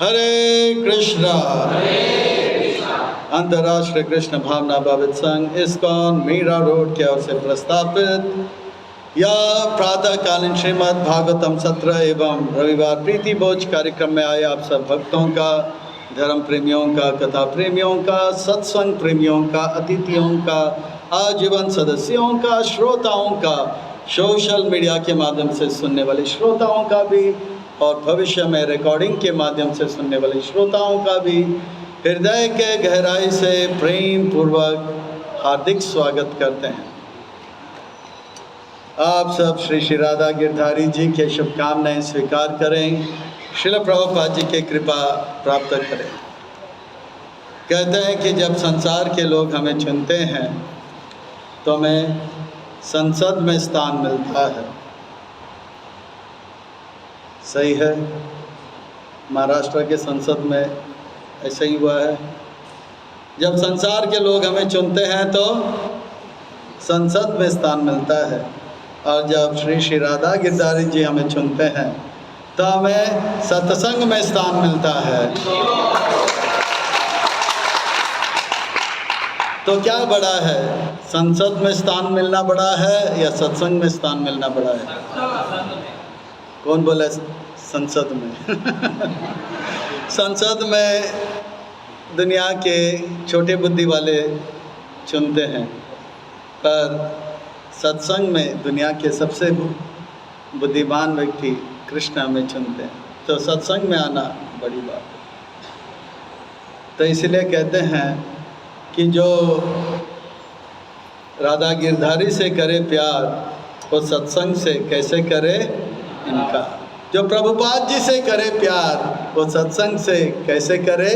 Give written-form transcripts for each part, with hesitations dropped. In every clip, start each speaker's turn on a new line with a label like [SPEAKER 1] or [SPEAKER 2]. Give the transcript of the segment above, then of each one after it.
[SPEAKER 1] हरे कृष्णा अंतर्राष्ट्रीय कृष्ण भावना भावित संघ ISKCON Meera road की ओर से प्रस्तावित यह प्रातःकालीन श्रीमद् भागवतम सत्र एवं रविवार प्रीति भोज कार्यक्रम में आए आप सब भक्तों का, धर्म प्रेमियों का, कथा प्रेमियों का, सत्संग प्रेमियों का, अतिथियों का, आजीवन सदस्यों का, श्रोताओं का, सोशल मीडिया के माध्यम से सुनने वाले श्रोताओं का भी और भविष्य में रिकॉर्डिंग के माध्यम से सुनने वाले श्रोताओं का भी हृदय के गहराई से प्रेम पूर्वक हार्दिक स्वागत करते हैं। आप सब श्री श्री राधा गिरधारी जी के शुभकामनाएं स्वीकार करें, श्रील प्रभुपाद जी की कृपा प्राप्त करें। कहते हैं कि जब संसार के लोग हमें चुनते हैं तो हमें संसद में स्थान मिलता है। सही है, महाराष्ट्र के संसद में ऐसा ही हुआ है। जब संसार के लोग हमें चुनते हैं तो संसद में स्थान मिलता है, और जब श्री श्री राधा गिरधारी जी हमें चुनते हैं तो हमें सत्संग में स्थान मिलता है। तो क्या बड़ा है, संसद में स्थान मिलना बड़ा है या सत्संग में स्थान मिलना बड़ा है? कौन बोला संसद में? संसद में दुनिया के छोटे बुद्धि वाले चुनते हैं, पर सत्संग में दुनिया के सबसे बुद्धिमान व्यक्ति कृष्ण हमें चुनते हैं। तो सत्संग में आना बड़ी बात है। तो इसलिए कहते हैं कि जो राधा गिरधारी से करे प्यार वो सत्संग से कैसे करे इनका। जो प्रभुपाद जी से करे प्यार वो सत्संग से कैसे करे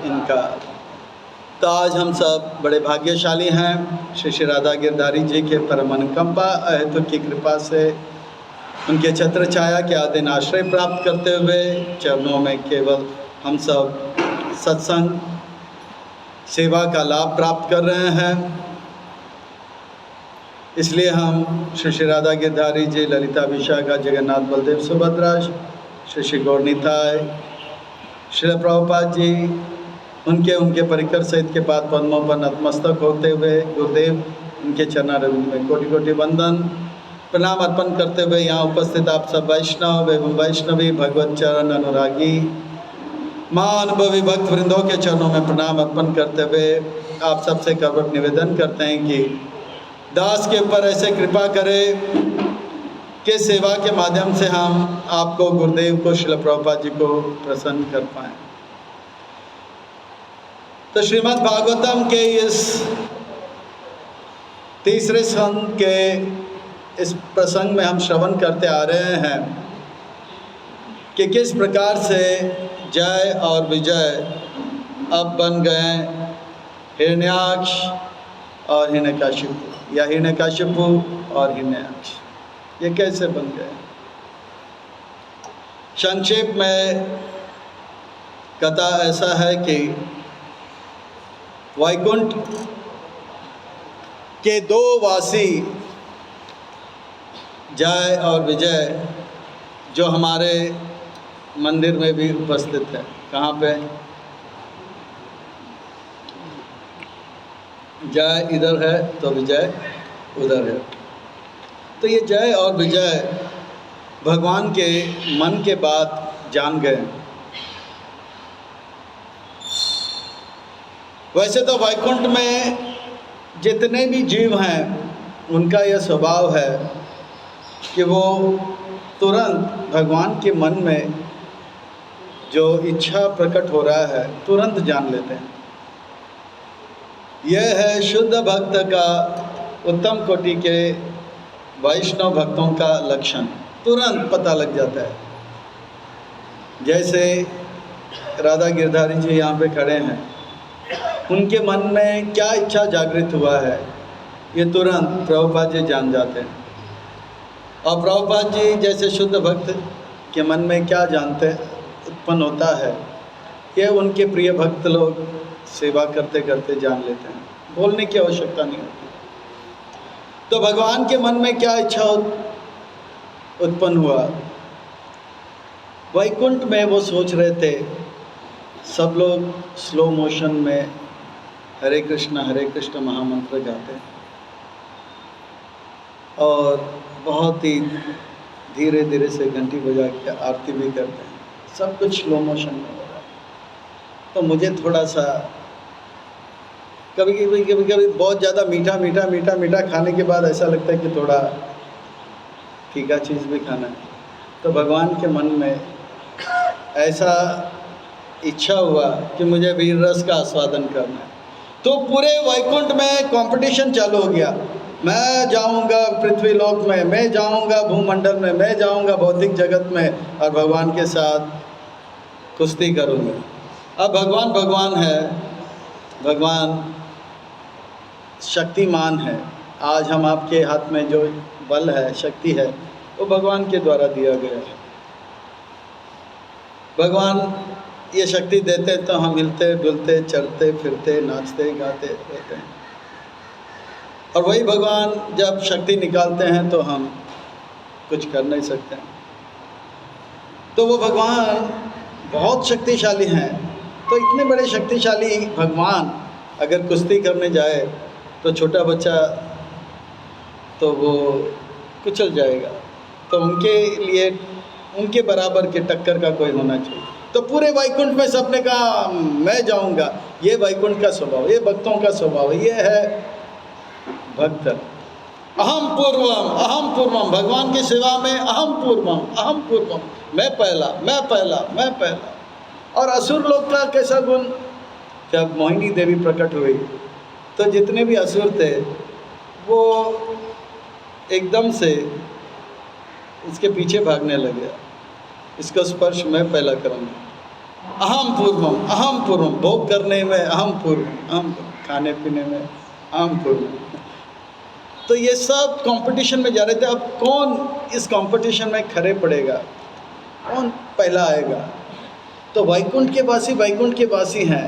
[SPEAKER 1] इनका। तो आज हम सब बड़े भाग्यशाली हैं। श्री श्री राधा गिरधारी जी के परम अनुकंपा अहेतु की कृपा से उनके छत्र छाया के आदिन आश्रय प्राप्त करते हुए चरणों में केवल हम सब सत्संग सेवा का लाभ प्राप्त कर रहे हैं। इसलिए हम श्री श्री राधा गिरधारी जी, ललिता विशाखा, जगन्नाथ बलदेव सुभद्रा, श्री श्री गौरनिताय, श्री प्रभुपाद जी, उनके परिकर सहित के पाद पद्मों पर नतमस्तक होते हुए गुरुदेव उनके चरणारविंद में कोटि कोटि वंदन प्रणाम अर्पण करते हुए यहाँ उपस्थित आप सब वैष्णव एवं वैष्णवी, भगवत चरण अनुरागी, महानुभवी भक्त वृंदों के चरणों में प्रणाम अर्पण करते हुए आप सबसे करवट निवेदन करते हैं कि दास के ऊपर ऐसे कृपा करें कि सेवा के माध्यम से हम आपको, गुरुदेव को, श्रील प्रभुपाद जी को प्रसन्न कर पाएं। तो श्रीमद् भागवतम के इस तीसरे स्कंद के इस प्रसंग में हम श्रवण करते आ रहे हैं कि किस प्रकार से जय और विजय अब बन गए हिरण्याक्ष और हिरण्यकशिपु, या हिरण्यकशिपु और हिरण्याक्ष। ये कैसे बन गए? संक्षेप में कथा ऐसा है कि वैकुंठ के दो वासी जय और विजय, जो हमारे मंदिर में भी उपस्थित है। कहाँ पे? जय इधर है तो विजय उधर है। तो ये जय और विजय भगवान के मन के बात जान गए। वैसे तो वैकुंठ में जितने भी जीव हैं उनका यह स्वभाव है कि वो तुरंत भगवान के मन में जो इच्छा प्रकट हो रहा है तुरंत जान लेते हैं। यह है शुद्ध भक्त का, उत्तम कोटि के वैष्णव भक्तों का लक्षण, तुरंत पता लग जाता है। जैसे राधा गिरधारी जी यहाँ पे खड़े हैं, उनके मन में क्या इच्छा जागृत हुआ है ये तुरंत प्रभुपाद जी जान जाते हैं। और प्रभुपाद जी जैसे शुद्ध भक्त के मन में क्या जानते उत्पन्न होता है, ये उनके प्रिय भक्त लोग सेवा करते करते जान लेते हैं, बोलने की आवश्यकता नहीं होती। तो भगवान के मन में क्या इच्छा उत्पन्न हुआ, वैकुंठ में वो सोच रहे थे सब लोग स्लो मोशन में हरे कृष्ण महामंत्र गाते हैं और बहुत ही धीरे धीरे से घंटी बजा के आरती भी करते हैं। सब कुछ स्लो मोशन में हो रहा है। तो मुझे थोड़ा सा कभी कभी बहुत ज़्यादा मीठा खाने के बाद ऐसा लगता है कि थोड़ा फीका चीज़ भी खाना है। तो भगवान के मन में ऐसा इच्छा हुआ कि मुझे वीर रस का आस्वादन करना है। तो पूरे वैकुंठ में कंपटीशन चालू हो गया। मैं जाऊंगा पृथ्वी लोक में, मैं जाऊंगा भूमंडल में, मैं जाऊंगा भौतिक जगत में और भगवान के साथ कुश्ती करूंगा। अब भगवान है, भगवान शक्तिमान है। आज हम आपके हाथ में जो बल है, शक्ति है, वो भगवान के द्वारा दिया गया है। भगवान ये शक्ति देते तो हम हिलते डुलते चलते फिरते नाचते गाते रहते हैं, और वही भगवान जब शक्ति निकालते हैं तो हम कुछ कर नहीं सकते हैं। तो वो भगवान बहुत शक्तिशाली हैं। तो इतने बड़े शक्तिशाली भगवान अगर कुश्ती करने जाए तो छोटा बच्चा तो वो कुचल जाएगा। तो उनके लिए उनके बराबर के टक्कर का कोई होना चाहिए। तो पूरे वैकुंठ में सबने कहा मैं जाऊंगा। ये वैकुंठ का स्वभाव, ये भक्तों का स्वभाव, ये है भक्त। अहम पूर्वम, भगवान की सेवा में अहम पूर्वम, मैं पहला। और असुर लोग का कैसा गुण, जब मोहिनी देवी प्रकट हुई तो जितने भी असुर थे वो एकदम से इसके पीछे भागने लगे। इसका स्पर्श मैं पहला करूँगा। अहम पूर्वम, भोग करने में अहम पूर्वम, खाने पीने में अहम पूर्वम। तो ये सब कंपटीशन में जा रहे थे। अब कौन इस कंपटीशन में खरे पड़ेगा, कौन पहला आएगा। तो वैकुंठ के वासी हैं।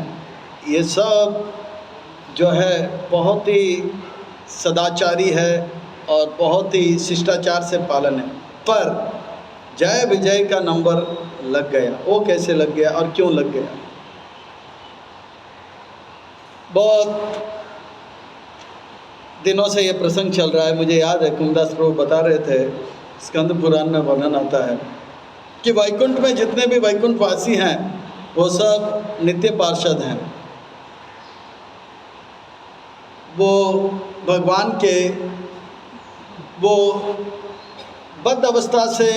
[SPEAKER 1] ये सब जो है बहुत ही सदाचारी है और बहुत ही शिष्टाचार से पालन है। पर जय विजय का नंबर लग गया। वो कैसे लग गया और क्यों लग गया? बहुत दिनों से ये प्रसंग चल रहा है। मुझे याद है कुमदास प्रभु बता रहे थे, स्कंद पुराण में वर्णन आता है कि वैकुंठ में जितने भी वैकुंठ वासी हैं वो सब नित्य पार्षद हैं। वो भगवान के वो बद्ध अवस्था से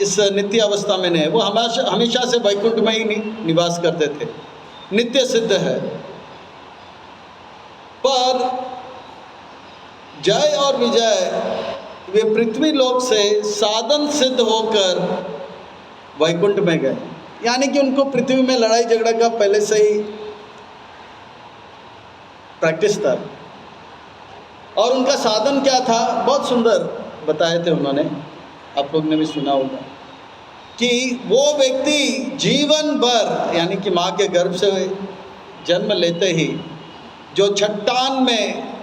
[SPEAKER 1] इस नित्य अवस्था में नहीं, वो हमेशा से वैकुंठ में ही निवास करते थे, नित्य सिद्ध है। पर जय और विजय वे पृथ्वी लोक से साधन सिद्ध होकर वैकुंठ में गए। यानी कि उनको पृथ्वी में लड़ाई झगड़ा का पहले से ही प्रैक्टिस था। और उनका साधन क्या था, बहुत सुंदर बताए थे उन्होंने, आप लोग ने भी सुना होगा कि वो व्यक्ति जीवन भर, यानी कि माँ के गर्भ से जन्म लेते ही जो चट्टान में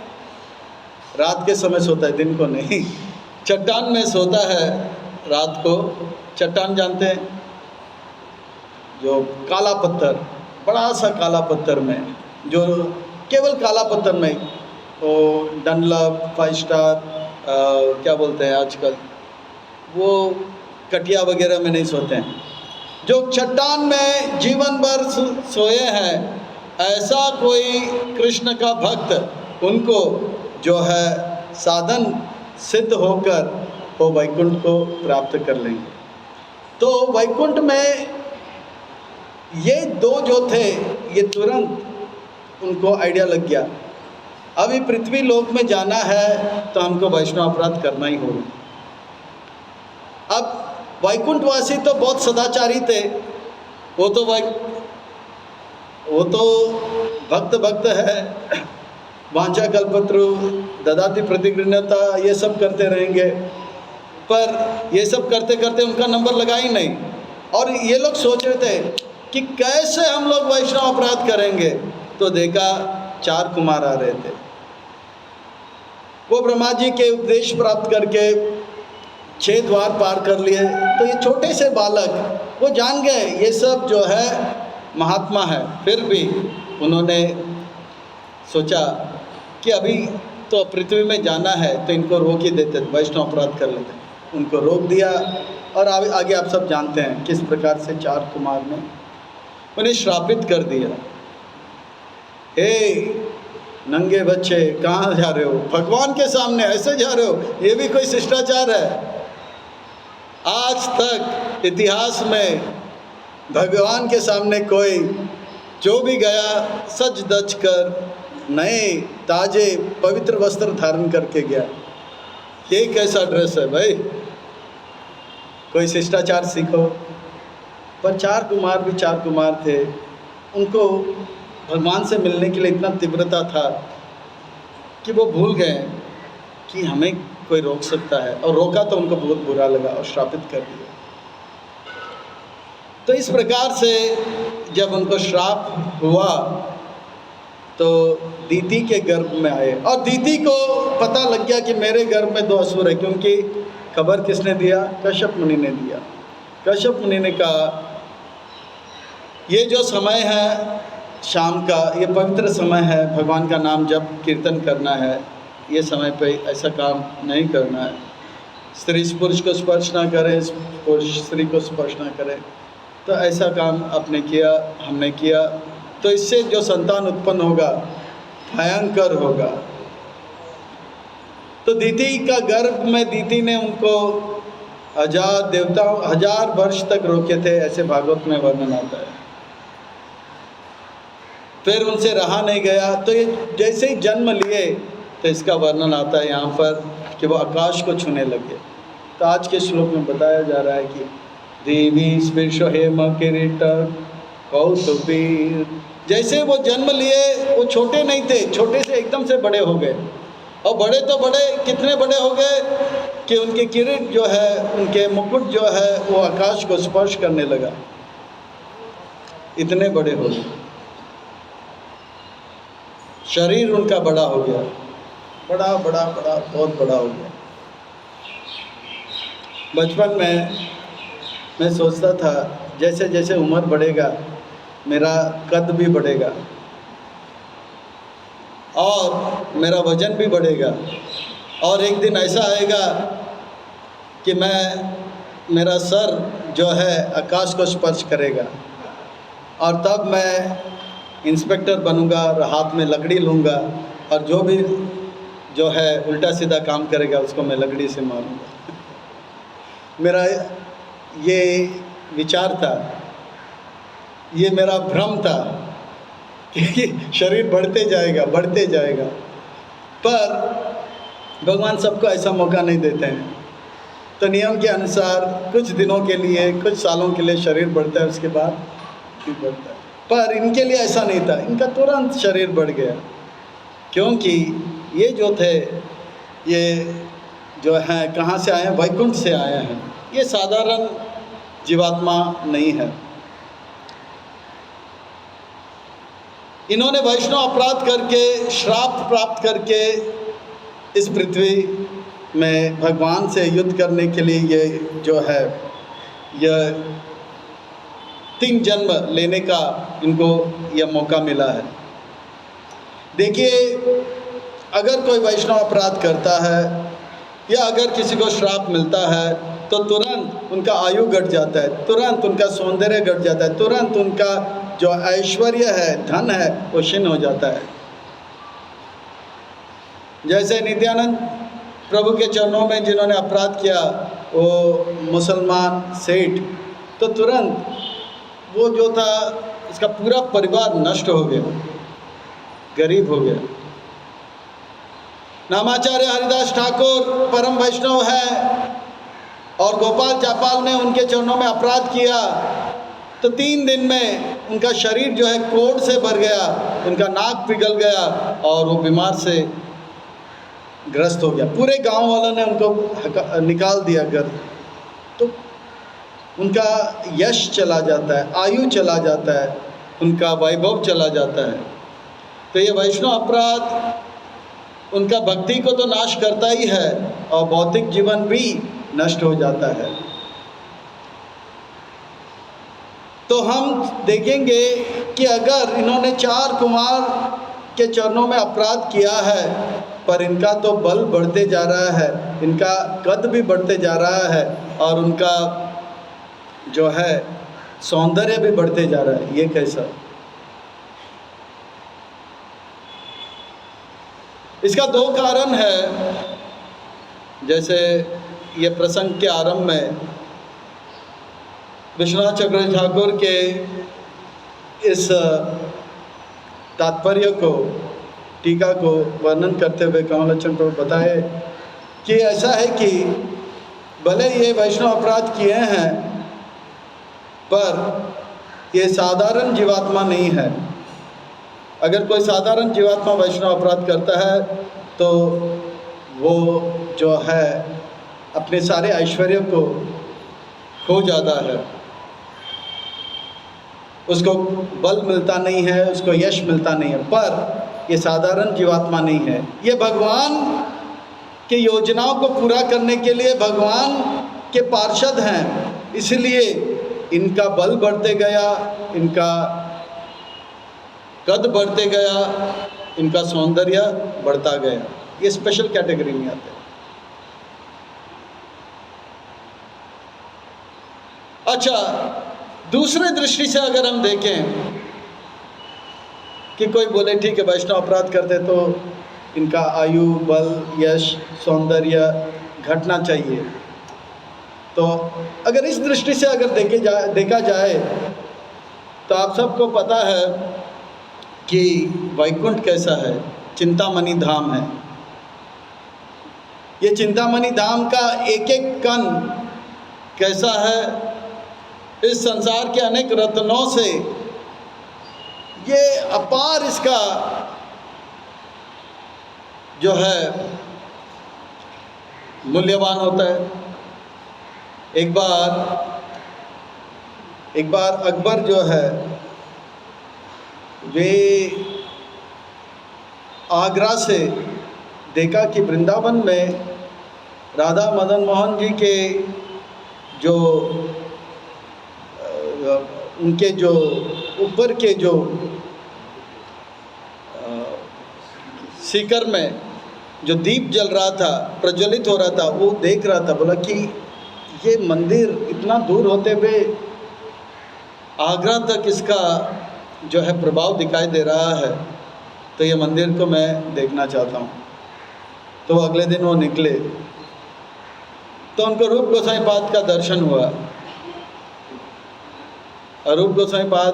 [SPEAKER 1] रात के समय सोता है, दिन को नहीं, चट्टान में सोता है रात को। चट्टान जानते हैं, जो काला पत्थर, बड़ा सा काला पत्थर में, जो केवल काला पत्थर में, वो डनलप 5 स्टार क्या बोलते हैं आजकल, वो कटिया वगैरह में नहीं सोते हैं। जो चट्टान में जीवन भर सोए हैं, ऐसा कोई कृष्ण का भक्त उनको जो है साधन सिद्ध होकर वो वैकुंठ को प्राप्त कर लेंगे। तो वैकुंठ में ये दो जो थे, ये तुरंत उनको आइडिया लग गया, अभी पृथ्वी लोक में जाना है तो हमको वैष्णव अपराध करना ही होगा। अब वैकुंठवासी तो बहुत सदाचारी थे, वो तो भक्त है, वांछा कल्पत्रु ददाति प्रतिगृह्णता, ये सब करते रहेंगे। पर ये सब करते करते उनका नंबर लगा ही नहीं। और ये लोग सोच रहे थे कि कैसे हम लोग वैष्णव अपराध करेंगे। तो देखा 4 कुमार आ रहे थे। वो ब्रह्मा जी के उपदेश प्राप्त करके 6 द्वार पार कर लिए। तो ये छोटे से बालक वो जान गए ये सब जो है महात्मा है, फिर भी उन्होंने सोचा कि अभी तो पृथ्वी में जाना है तो इनको रोक ही देते, वैष्णव अपराध कर लेते। उनको रोक दिया और आगे आप सब जानते हैं किस प्रकार से 4 कुमार ने उन्हें श्रापित कर दिया। हे नंगे बच्चे, कहाँ जा रहे हो? भगवान के सामने ऐसे जा रहे हो? ये भी कोई शिष्टाचार है? आज तक इतिहास में भगवान के सामने कोई जो भी गया सज धज कर नए ताजे पवित्र वस्त्र धारण करके गया। ये कैसा ड्रेस है भाई? कोई शिष्टाचार सीखो। पर 4 कुमार भी 4 कुमार थे, उनको भगवान से मिलने के लिए इतना तीव्रता था कि वो भूल गए कि हमें कोई रोक सकता है, और रोका तो उनको बहुत बुरा लगा और श्रापित कर दिया। तो इस प्रकार से जब उनको श्राप हुआ तो दीति के गर्भ में आए, और दीति को पता लग गया कि मेरे गर्भ में 2 असुर है, क्योंकि खबर किसने दिया? कश्यप मुनि ने दिया। कश्यप मुनि ने कहा ये जो समय है शाम का, ये पवित्र समय है, भगवान का नाम जप कीर्तन करना है, ये समय पे ऐसा काम नहीं करना है। स्त्री पुरुष को स्पर्श ना करे, पुरुष स्त्री को स्पर्श ना करे। तो ऐसा काम आपने किया, हमने किया, तो इससे जो संतान उत्पन्न होगा भयंकर होगा। तो दीति का गर्भ में दीति ने उनको 1000 देवताओं 1000 वर्ष तक रोके थे, ऐसे भागवत में वर्णन आता है। फिर उनसे रहा नहीं गया, तो ये जैसे ही जन्म लिए तो इसका वर्णन आता है यहाँ पर कि वो आकाश को छूने लगे। तो आज के श्लोक में बताया जा रहा है कि देवी स्पर्श हेम किरीट कौतुबीर, जैसे वो जन्म लिए वो छोटे नहीं थे, छोटे से एकदम से बड़े हो गए, और बड़े तो बड़े, कितने बड़े हो गए कि उनके किरीट जो है, उनके मुकुट जो है वो आकाश को स्पर्श करने लगा, इतने बड़े हो गए। शरीर उनका बड़ा हो गया, बड़ा बड़ा बड़ा बहुत बड़ा हो गया। बचपन में मैं सोचता था जैसे जैसे उम्र बढ़ेगा मेरा कद भी बढ़ेगा और मेरा वजन भी बढ़ेगा, और एक दिन ऐसा आएगा कि मेरा सर जो है आकाश को स्पर्श करेगा, और तब मैं इंस्पेक्टर बनूंगा और हाथ में लकड़ी लूँगा, और जो है उल्टा सीधा काम करेगा उसको मैं लकड़ी से मारूंगा। मेरा ये विचार था, ये मेरा भ्रम था कि शरीर बढ़ते जाएगा बढ़ते जाएगा, पर भगवान सबको ऐसा मौका नहीं देते हैं। तो नियम के अनुसार कुछ दिनों के लिए, कुछ सालों के लिए शरीर बढ़ता है, उसके बाद भी बढ़ता है। पर इनके लिए ऐसा नहीं था, इनका तुरंत शरीर बढ़ गया, क्योंकि ये जो थे ये जो हैं कहाँ से आए हैं? वैकुंठ से आए हैं। ये साधारण जीवात्मा नहीं है। इन्होंने वैष्णव अपराध करके, श्राप प्राप्त करके इस पृथ्वी में भगवान से युद्ध करने के लिए ये जो है यह 3 जन्म लेने का इनको यह मौका मिला है। देखिए, अगर कोई वैष्णव अपराध करता है या अगर किसी को श्राप मिलता है तो तुरंत उनका आयु घट जाता है, तुरंत उनका सौंदर्य घट जाता है, तुरंत उनका जो ऐश्वर्य है, धन है, वो क्षीण हो जाता है। जैसे नित्यानंद प्रभु के चरणों में जिन्होंने अपराध किया, वो मुसलमान सेठ, तो तुरंत वो जो था उसका पूरा परिवार नष्ट हो गया, गरीब हो गया। नामाचार्य हरिदास ठाकुर परम वैष्णव है और गोपाल चापाल ने उनके चरणों में अपराध किया, तो 3 दिन में उनका शरीर जो है कोढ़ से भर गया, उनका नाक पिघल गया और वो बीमार से ग्रस्त हो गया। पूरे गांव वालों ने उनको निकाल दिया घर। तो उनका यश चला जाता है, आयु चला जाता है, उनका वैभव चला जाता है। तो ये वैष्णव अपराध उनका भक्ति को तो नाश करता ही है और भौतिक जीवन भी नष्ट हो जाता है। तो हम देखेंगे कि अगर इन्होंने 4 कुमार के चरणों में अपराध किया है, पर इनका तो बल बढ़ते जा रहा है, इनका कद भी बढ़ते जा रहा है और उनका जो है सौंदर्य भी बढ़ते जा रहा है, ये कैसा? इसका 2 कारण है। जैसे ये प्रसंग के आरंभ में विश्वनाथ चक्रवर्ती ठाकुर के इस तात्पर्य को, टीका को वर्णन करते हुए कमलोचन को बताए कि ऐसा है कि भले ये वैष्णव अपराध किए हैं, पर ये साधारण जीवात्मा नहीं है। अगर कोई साधारण जीवात्मा वैष्णव अपराध करता है तो वो जो है अपने सारे ऐश्वर्य को खो जाता है, उसको बल मिलता नहीं है, उसको यश मिलता नहीं है। पर ये साधारण जीवात्मा नहीं है, ये भगवान के योजनाओं को पूरा करने के लिए भगवान के पार्षद हैं, इसलिए इनका बल बढ़ते गया, इनका कद बढ़ते गया, इनका सौंदर्य बढ़ता गया। ये स्पेशल कैटेगरी में आते हैं। अच्छा, दूसरे दृष्टि से अगर हम देखें कि कोई बोले ठीक है वैष्णव अपराध करते तो इनका आयु, बल, यश, सौंदर्य घटना चाहिए, तो अगर इस दृष्टि से अगर देखा जाए तो आप सबको पता है कि वैकुंठ कैसा है, चिंतामणि धाम है। ये चिंतामणि धाम का एक एक कण कैसा है, इस संसार के अनेक रत्नों से ये अपार इसका जो है मूल्यवान होता है। एक बार अकबर जो है वे आगरा से देखा कि वृंदावन में राधा मदन मोहन जी के जो उनके जो ऊपर के जो सीकर में जो दीप जल रहा था, प्रज्वलित हो रहा था, वो देख रहा था। बोला कि ये मंदिर इतना दूर होते हुए आगरा तक इसका जो है प्रभाव दिखाई दे रहा है, तो ये मंदिर को मैं देखना चाहता हूँ। तो अगले दिन वो निकले तो उनको रूप गोसाई पाद का दर्शन हुआ और रूप गोसाई पाद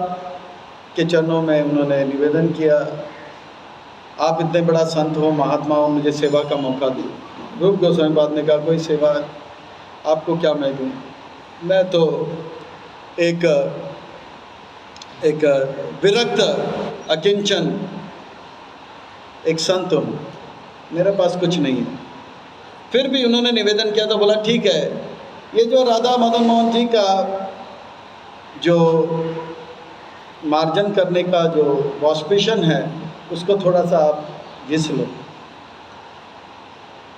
[SPEAKER 1] के चरणों में उन्होंने निवेदन किया, आप इतने बड़ा संत हो, महात्मा हो, मुझे सेवा का मौका दो। रूप गोसाई पाद ने कहा कोई सेवा आपको क्या मैं दूँ, मैं तो एक विरक्त अकिंचन एक संत हूँ, मेरे पास कुछ नहीं है। फिर भी उन्होंने निवेदन किया तो बोला ठीक है, ये जो राधा मदन मोहन जी का जो मार्जन करने का जो वॉशपेशन है उसको थोड़ा सा आप घिस लो।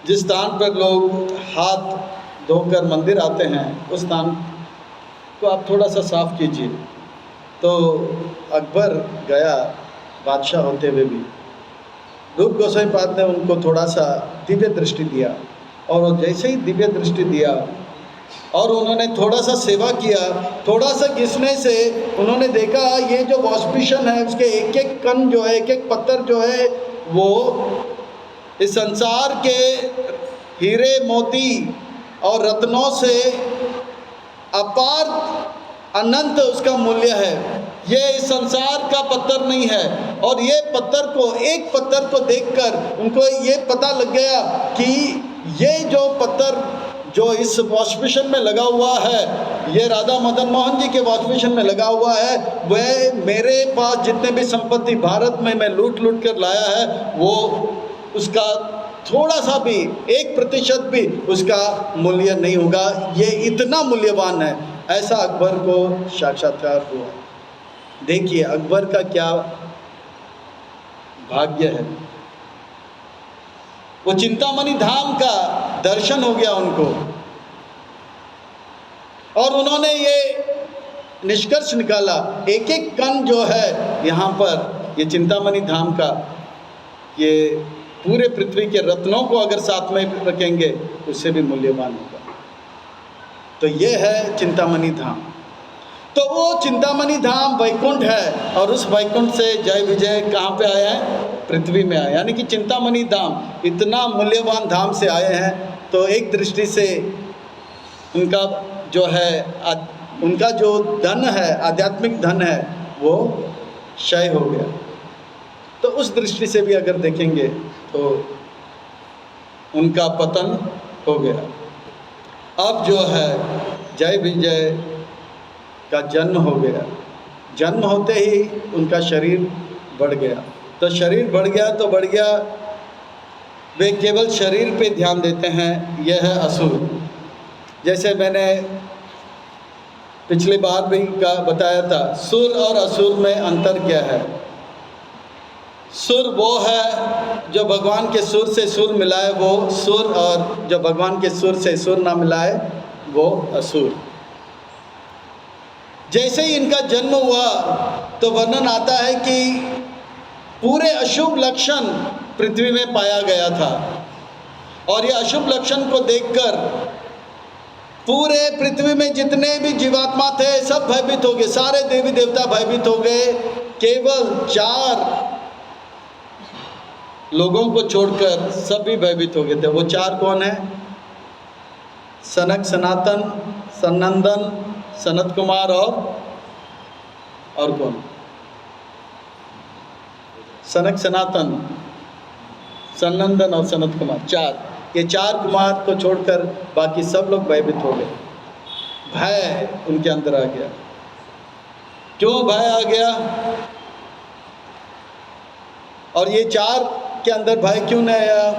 [SPEAKER 1] जिस स्थान पर लोग हाथ धोकर मंदिर आते हैं उस स्थान को आप थोड़ा सा साफ कीजिए। तो अकबर गया बादशाह होते हुए भी, रूप गोसाई पाद ने उनको थोड़ा सा दिव्य दृष्टि दिया और जैसे ही दिव्य दृष्टि दिया और उन्होंने थोड़ा सा सेवा किया, थोड़ा सा घिसने से उन्होंने देखा ये जो वॉशपेशन है उसके एक एक कण जो है, एक एक पत्थर जो है वो इस संसार के हीरे मोती और रत्नों से अपार अनंत उसका मूल्य है। ये इस संसार का पत्थर नहीं है। और ये पत्थर को, एक पत्थर को देखकर उनको ये पता लग गया कि ये जो पत्थर जो इस वॉशपेशन में लगा हुआ है, ये राधा मदन मोहन जी के वॉशपेशन में लगा हुआ है, वह मेरे पास जितने भी संपत्ति भारत में मैं लूट कर लाया है वो उसका थोड़ा सा भी 1% भी उसका मूल्य नहीं होगा। ये इतना मूल्यवान है। ऐसा अकबर को साक्षात्कार हुआ। देखिए अकबर का क्या भाग्य है, वो चिंतामणि धाम का दर्शन हो गया उनको और उन्होंने ये निष्कर्ष निकाला, एक एक कण जो है यहाँ पर ये चिंतामणि धाम का, ये पूरे पृथ्वी के रत्नों को अगर साथ में रखेंगे उससे भी मूल्यवान होगा। तो ये है चिंतामणि धाम। तो वो चिंतामणि धाम वैकुंठ है, और उस वैकुंठ से जय विजय कहाँ पे आया है? पृथ्वी में आया। यानी कि चिंतामणि धाम इतना मूल्यवान धाम से आए हैं। तो एक दृष्टि से उनका जो है, उनका जो धन है, आध्यात्मिक धन है, वो क्षय हो गया। तो उस दृष्टि से भी अगर देखेंगे तो उनका पतन हो गया। अब जो है जय विजय का जन्म हो गया। जन्म होते ही उनका शरीर बढ़ गया। तो शरीर बढ़ गया तो बढ़ गया, वे केवल शरीर पे ध्यान देते हैं। यह है असुर। जैसे मैंने पिछली बार भी बताया था, सुर और असुर में अंतर क्या है? सुर वो है जो भगवान के सुर से सुर मिलाए वो सुर, और जो भगवान के सुर से सुर ना मिलाए वो असुर। जैसे ही इनका जन्म हुआ तो वर्णन आता है कि पूरे अशुभ लक्षण पृथ्वी में पाया गया था, और ये अशुभ लक्षण को देखकर पूरे पृथ्वी में जितने भी जीवात्मा थे सब भयभीत हो गए, सारे देवी देवता भयभीत हो गए। केवल 4 लोगों को छोड़कर सभी भयभीत हो गए थे। वो 4 कौन है? सनक, सनातन, सनंदन, सनत कुमार और कौन? सनक, सनातन, सनंदन और सनत कुमार, 4। ये 4 कुमार को छोड़कर बाकी सब लोग भयभीत हो गए। भय उनके अंदर आ गया। क्यों भय आ गया? और ये 4 के अंदर भय क्यों नहीं आया?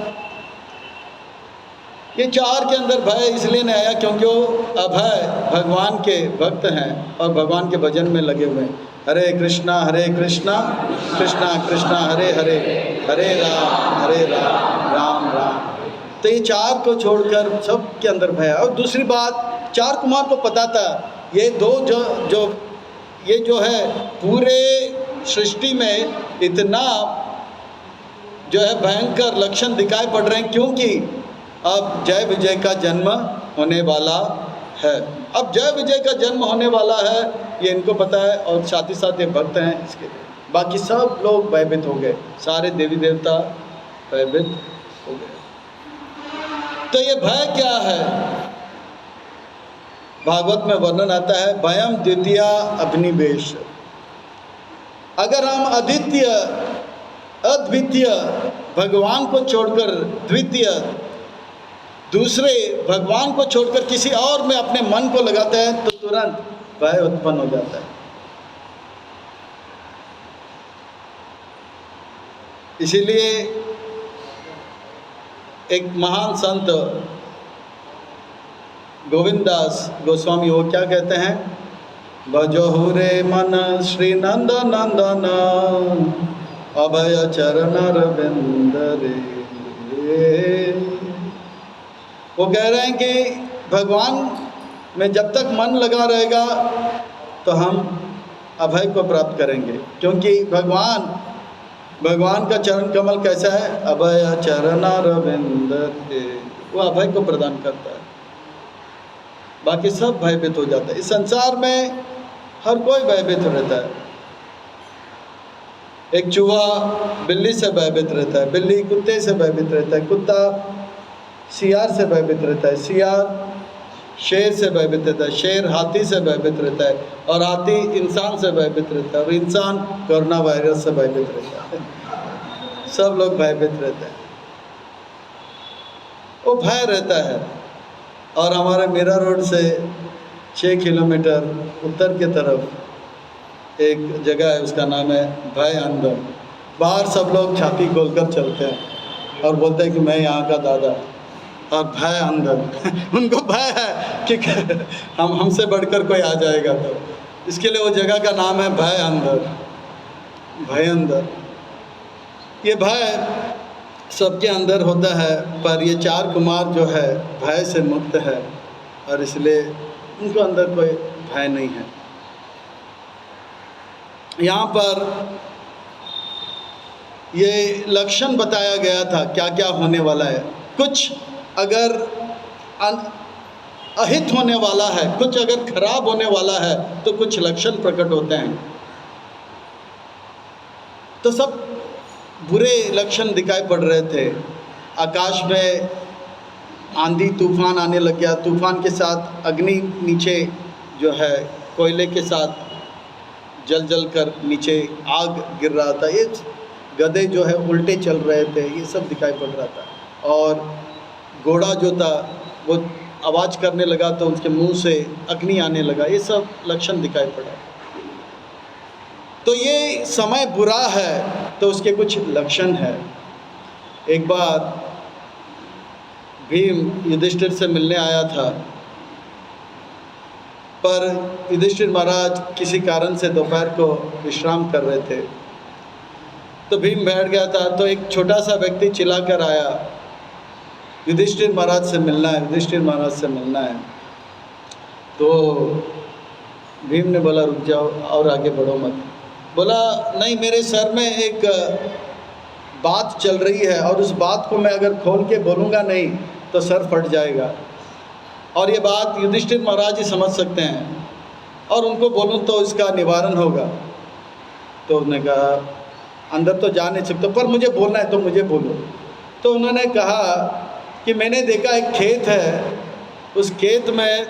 [SPEAKER 1] ये 4 के अंदर भय इसलिए नहीं आया क्योंकि वो अभय भगवान के भक्त हैं और भगवान के भजन में लगे हुए हैं। हरे कृष्णा कृष्णा कृष्णा हरे हरे, हरे राम राम राम। तो ये 4 को छोड़कर सब के अंदर भय। और दूसरी बात, 4 कुमार को पता था ये 2 ये जो है पूरे सृष्टि में इतना जो है भयंकर लक्षण दिखाई पड़ रहे हैं, क्योंकि अब जय विजय का जन्म होने वाला है। अब जय विजय का जन्म होने वाला है ये इनको पता है, और साथ ही साथ ये भक्त हैं इसके। बाकी सब लोग भयभीत हो गए, सारे देवी देवता भयभीत हो गए। तो ये भय क्या है? भागवत में वर्णन आता है, भयम द्वितीया अभिनिवेश। अगर हम अद्वितीय भगवान को छोड़कर द्वितीय दूसरे भगवान को छोड़कर किसी और में अपने मन को लगाते हैं तो तुरंत भय उत्पन्न हो जाता है। इसीलिए एक महान संत गोविंदास गोस्वामी वो क्या कहते हैं? भजहु रे मन श्री नंद नंदन, अभय चरण रविंद रे। वो कह रहे हैं कि भगवान में जब तक मन लगा रहेगा तो हम अभय को प्राप्त करेंगे, क्योंकि भगवान का चरण कमल कैसा है? अभय चरण रविंद रे। वो अभय को प्रदान करता है, बाकी सब भयभीत हो जाता है। इस संसार में हर कोई भयभीत रहता है। एक चूहा बिल्ली से भयभीत रहता है, बिल्ली कुत्ते से भयभीत रहता है, कुत्ता सियार से भयभीत रहता है, सियार शेर से भयभीत रहता है, शेर हाथी से भयभीत रहता है, और हाथी इंसान से भयभीत रहता है, और इंसान कोरोना वायरस से भयभीत रहता है। सब लोग भयभीत रहते हैं। वो भय रहता है। और हमारे मीरा रोड से 6 किलोमीटर उत्तर की तरफ एक जगह है, उसका नाम है भय अंदर। बाहर सब लोग छाती खोलकर चलते हैं और बोलते हैं कि मैं यहाँ का दादा, और भय अंदर उनको भय है कि हमसे बढ़कर कोई आ जाएगा, तो इसके लिए वो जगह का नाम है भय अंदर। भय अंदर, ये भय सबके अंदर होता है, पर ये 4 कुमार जो है भय से मुक्त है, और इसलिए उनको अंदर कोई भय नहीं है। यहाँ पर ये लक्षण बताया गया था क्या क्या होने वाला है। कुछ अगर अहित होने वाला है, कुछ अगर खराब होने वाला है, तो कुछ लक्षण प्रकट होते हैं। तो सब बुरे लक्षण दिखाई पड़ रहे थे। आकाश में आंधी तूफान आने लग गया, तूफान के साथ अग्नि नीचे जो है कोयले के साथ जल जल कर नीचे आग गिर रहा था। ये गधे जो है उल्टे चल रहे थे, ये सब दिखाई पड़ रहा था। और घोड़ा जो था वो आवाज़ करने लगा तो उसके मुंह से अग्नि आने लगा। ये सब लक्षण दिखाई पड़ा। तो ये समय बुरा है तो उसके कुछ लक्षण है। एक बार भीम युधिष्ठिर से मिलने आया था, पर युधिष्ठिर महाराज किसी कारण से दोपहर को विश्राम कर रहे थे। तो भीम बैठ गया था, तो एक छोटा सा व्यक्ति चिल्लाकर आया, युधिष्ठिर महाराज से मिलना है, युधिष्ठिर महाराज से मिलना है। तो भीम ने बोला रुक जाओ और आगे बढ़ो मत। बोला नहीं, मेरे सर में एक बात चल रही है और उस बात को मैं अगर खोल के बोलूँगा नहीं तो सर फट जाएगा, और ये बात युधिष्ठिर महाराज ही समझ सकते हैं, और उनको बोलूँ तो इसका निवारण होगा। तो उन्होंने कहा अंदर तो जा नहीं सकते, पर मुझे बोलना है तो मुझे बोलो। तो उन्होंने कहा कि मैंने देखा एक खेत है, उस खेत में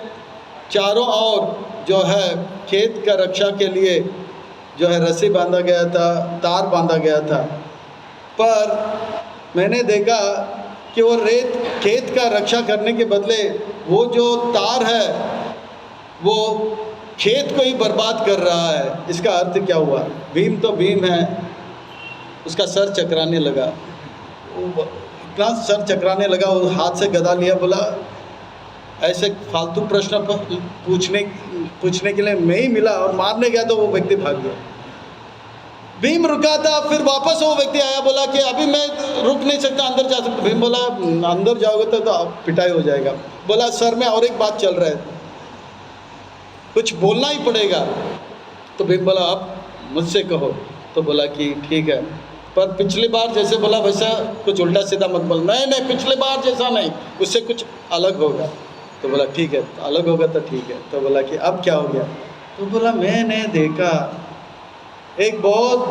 [SPEAKER 1] चारों ओर जो है खेत का रक्षा के लिए जो है रस्सी बांधा गया था, तार बांधा गया था, पर मैंने देखा कि वो खेत का रक्षा करने के बदले वो जो तार है वो खेत को ही बर्बाद कर रहा है। इसका अर्थ क्या हुआ? भीम तो भीम है, उसका सर चकराने लगा, इतना सर चकराने लगा, वो हाथ से गदा लिया, बोला ऐसे फालतू प्रश्न पूछने के लिए मैं ही मिला, और मारने गया तो वो व्यक्ति भाग गया। भीम रुका था, फिर वापस वो व्यक्ति आया, बोला कि अभी मैं रुक नहीं सकता, अंदर जा सकता। भीम बोला अंदर जाओगे तो पिटाई हो जाएगा। बोला सर में और एक बात चल रहा है, कुछ बोलना ही पड़ेगा। तो भीम बोला अब मुझसे कहो। तो बोला कि ठीक है, पर पिछली बार जैसे बोला वैसा कुछ उल्टा सीधा मत बोल। नहीं पिछली बार जैसा नहीं, उससे कुछ अलग होगा। तो बोला ठीक है, अलग होगा तो ठीक है। तो बोला कि अब क्या हो गया? तो बोला मैंने देखा एक बहुत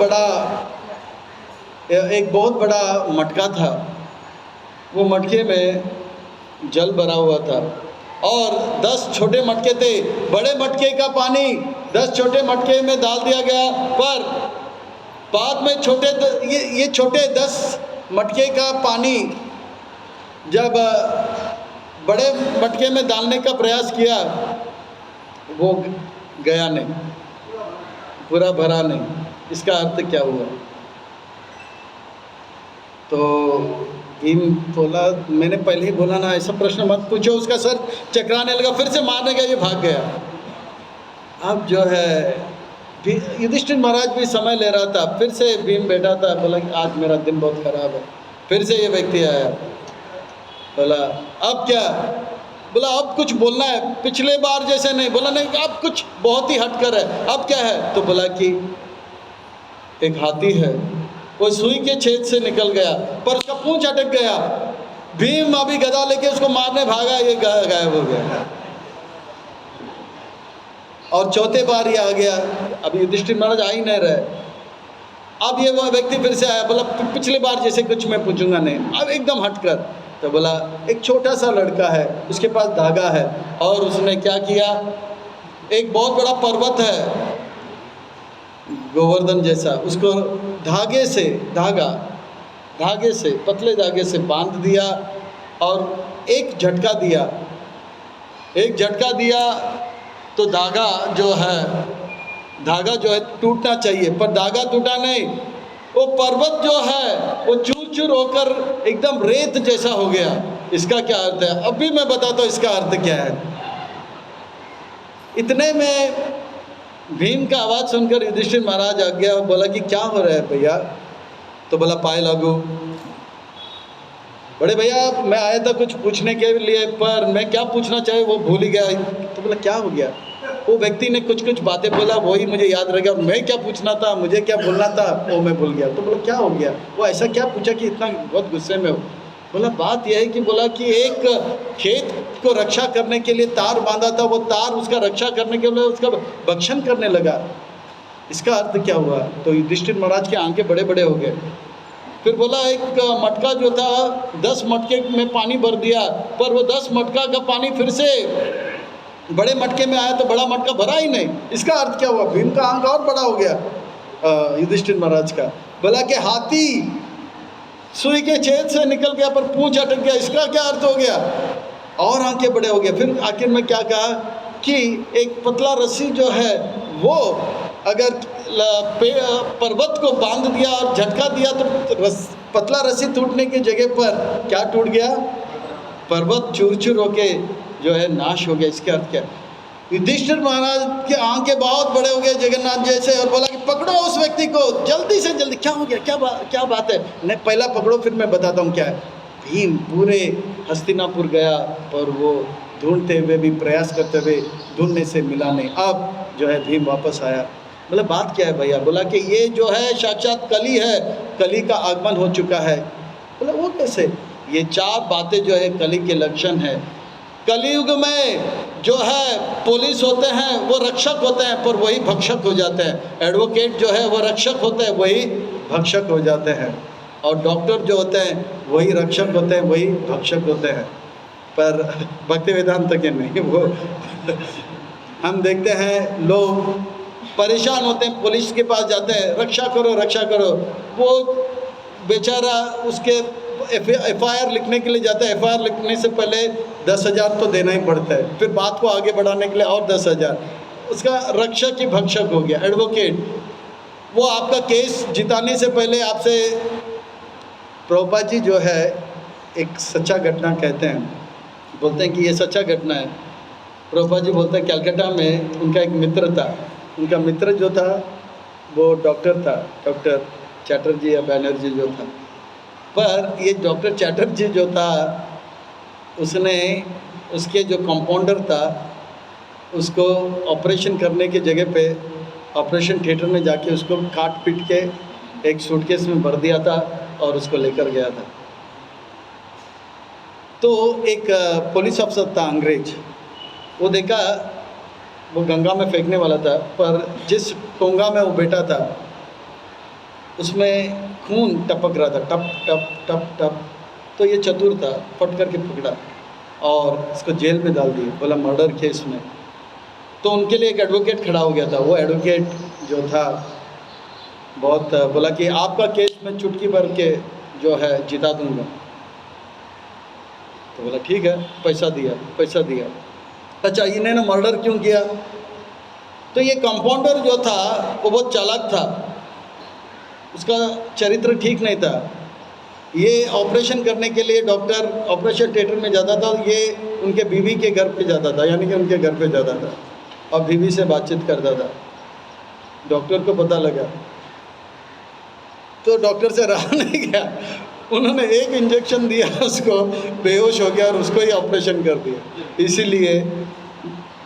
[SPEAKER 1] बड़ा मटका था, वो मटके में जल भरा हुआ था और 10 छोटे मटके थे। बड़े मटके का पानी 10 छोटे मटके में डाल दिया गया, पर बाद में ये छोटे 10 मटके का पानी जब बड़े मटके में डालने का प्रयास किया, वो गया नहीं, पूरा भरा नहीं। इसका अर्थ क्या हुआ? तो भीम बोला मैंने पहले ही बोला ना, ऐसा प्रश्न मत पूछो। उसका सर चकराने लगा, फिर से मारने गया, ये भाग गया। अब जो है युधिष्ठिर महाराज भी समय ले रहा था, फिर से भीम बैठा था, बोला कि आज मेरा दिन बहुत खराब है। फिर से ये व्यक्ति आया, बोला अब क्या? बोला अब कुछ बोलना है, पिछले बार जैसे नहीं। बोला नहीं, अब कुछ बहुत ही हटकर है, अब क्या है? तो बोला कि एक हाथी है, वो सुई के छेद से निकल गया, पर उसका पूंछ अटक गया। भीम अभी गदा लेके उसको मारने भागा, ये गायब हो गया। और चौथे बार ये आ गया, अभी युधिष्ठिर महाराज आ ही नहीं रहे। अब ये वो व्यक्ति फिर से आया, बोला पिछले बार जैसे कुछ मैं पूछूंगा नहीं, अब एकदम हटकर। तो बोला एक छोटा सा लड़का है, उसके पास धागा है, और उसने क्या किया, एक बहुत बड़ा पर्वत है गोवर्धन जैसा, उसको धागे से पतले धागे से बांध दिया और एक झटका दिया तो धागा जो है टूटना चाहिए, पर धागा टूटा नहीं। वो पर्वत जो है वो चूर चूर होकर एकदम रेत जैसा हो गया। इसका क्या अर्थ है? अब भी मैं बताता हूँ इसका अर्थ क्या है। इतने में भीम का आवाज़ सुनकर युधिष्ठिर महाराज आ गया और बोला कि क्या हो रहा है भैया? तो बोला पाए लागू, बड़े भैया मैं आया था कुछ पूछने के लिए, पर मैं क्या पूछना चाहे वो भूल ही गया। तो बोला क्या हो गया? वो व्यक्ति ने कुछ कुछ बातें बोला, वही मुझे याद रह गया, और मैं क्या पूछना था, मुझे क्या बोलना था, वो मैं भूल गया। तो बोला क्या हो गया, वो ऐसा क्या पूछा कि इतना बहुत गुस्से में हो? बोला बात यह है कि बोला कि एक खेत को रक्षा करने के लिए तार बांधा था, वो तार उसका रक्षा करने के लिए उसका भक्षण करने लगा। इसका अर्थ क्या हुआ? तो युधिष्ठिर महाराज के आंखें बड़े बड़े हो गए। फिर बोला एक मटका जो था 10 मटके में पानी भर दिया, पर वो 10 मटका का पानी फिर से बड़े मटके में आया तो बड़ा मटका भरा ही नहीं। इसका अर्थ क्या हुआ? भीम का आंख और बड़ा हो गया युधिष्ठिर महाराज का। बोला कि हाथी सुई के छेद से निकल गया पर पूंछ अटक गया, इसका क्या अर्थ हो गया? और आंखें बड़े हो गए। फिर आखिर में क्या कहा कि एक पतला रस्सी जो है वो अगर पर्वत को बांध दिया और झटका दिया तो पतला रस्सी टूटने की जगह पर क्या टूट गया? पर्वत चूर चूर होके जो है नाश हो गया। इसके अर्थ क्या? युधिष्ठिर महाराज के आंखें बहुत बड़े हो गए जगन्नाथ जैसे, और बोला कि पकड़ो उस व्यक्ति को जल्दी से जल्दी। क्या हो गया? क्या बात है? नहीं पहला पकड़ो फिर मैं बताता हूँ क्या है। भीम पूरे हस्तिनापुर गया और वो ढूंढते हुए भी, प्रयास करते हुए ढूंढने से मिला नहीं। अब जो है भीम वापस आया। बोला बात क्या है भैया? बोला कि ये जो है साक्षात कली है, कली का आगमन हो चुका है। बोला वो कैसे? ये 4 बातें जो है कली के लक्षण है। कलयुग में जो है पुलिस होते हैं वो रक्षक होते हैं पर वही भक्षक हो जाते हैं। एडवोकेट जो है वो रक्षक होते हैं, वही भक्षक हो जाते हैं। और डॉक्टर जो होते हैं वही रक्षक होते हैं, वही भक्षक होते हैं। पर भक्ति वेदांत के नहीं। वो हम देखते हैं लोग परेशान होते हैं, पुलिस के पास जाते हैं, रक्षा करो रक्षा करो। वो बेचारा उसके FIR लिखने के लिए जाता है, FIR लिखने से पहले 10,000 तो देना ही पड़ता है, फिर बात को आगे बढ़ाने के लिए और 10,000। उसका रक्षक ही भक्षक हो गया। एडवोकेट वो आपका केस जिताने से पहले आपसे, प्रभुपाद जी जो है एक सच्चा घटना कहते हैं, बोलते हैं कि ये सच्चा घटना है। प्रभुपाद जी बोलते हैं कलकत्ता में उनका एक मित्र था। उनका मित्र जो था वो डॉक्टर था, डॉक्टर चैटर्जी या बैनर्जी जो था। पर ये डॉक्टर चैटर्जी जो था उसने, उसके जो कंपाउंडर था उसको ऑपरेशन करने की जगह पे ऑपरेशन थिएटर में जाके उसको काट पीट के एक सूटकेस में भर दिया था और उसको लेकर गया था। तो एक पुलिस अफसर था अंग्रेज, वो देखा, वो गंगा में फेंकने वाला था, पर जिस टोंगा में वो बैठा था उसमें खून टपक रहा था, टप टप टप टप। तो ये चतुर था, फट करके पकड़ा और इसको जेल में डाल दिया। बोला मर्डर केस में। तो उनके लिए एक एडवोकेट खड़ा हो गया था। वो एडवोकेट जो था बहुत बोला कि आपका केस मैं चुटकी भर के जो है जिता दूंगा। तो बोला ठीक है, पैसा दिया पैसा दिया। अच्छा इन्होंने मर्डर क्यों किया? तो ये कंपाउंडर जो था वो बहुत चालाक था, उसका चरित्र ठीक नहीं था। ये ऑपरेशन करने के लिए डॉक्टर ऑपरेशन थिएटर में जाता था, ये उनके बीवी के घर पे जाता था, यानी कि उनके घर पे जाता था और बीवी से बातचीत करता था। डॉक्टर को पता लगा तो डॉक्टर से रहा नहीं गया, उन्होंने एक इंजेक्शन दिया, उसको बेहोश हो गया और उसको ही ऑपरेशन कर दिया। इसीलिए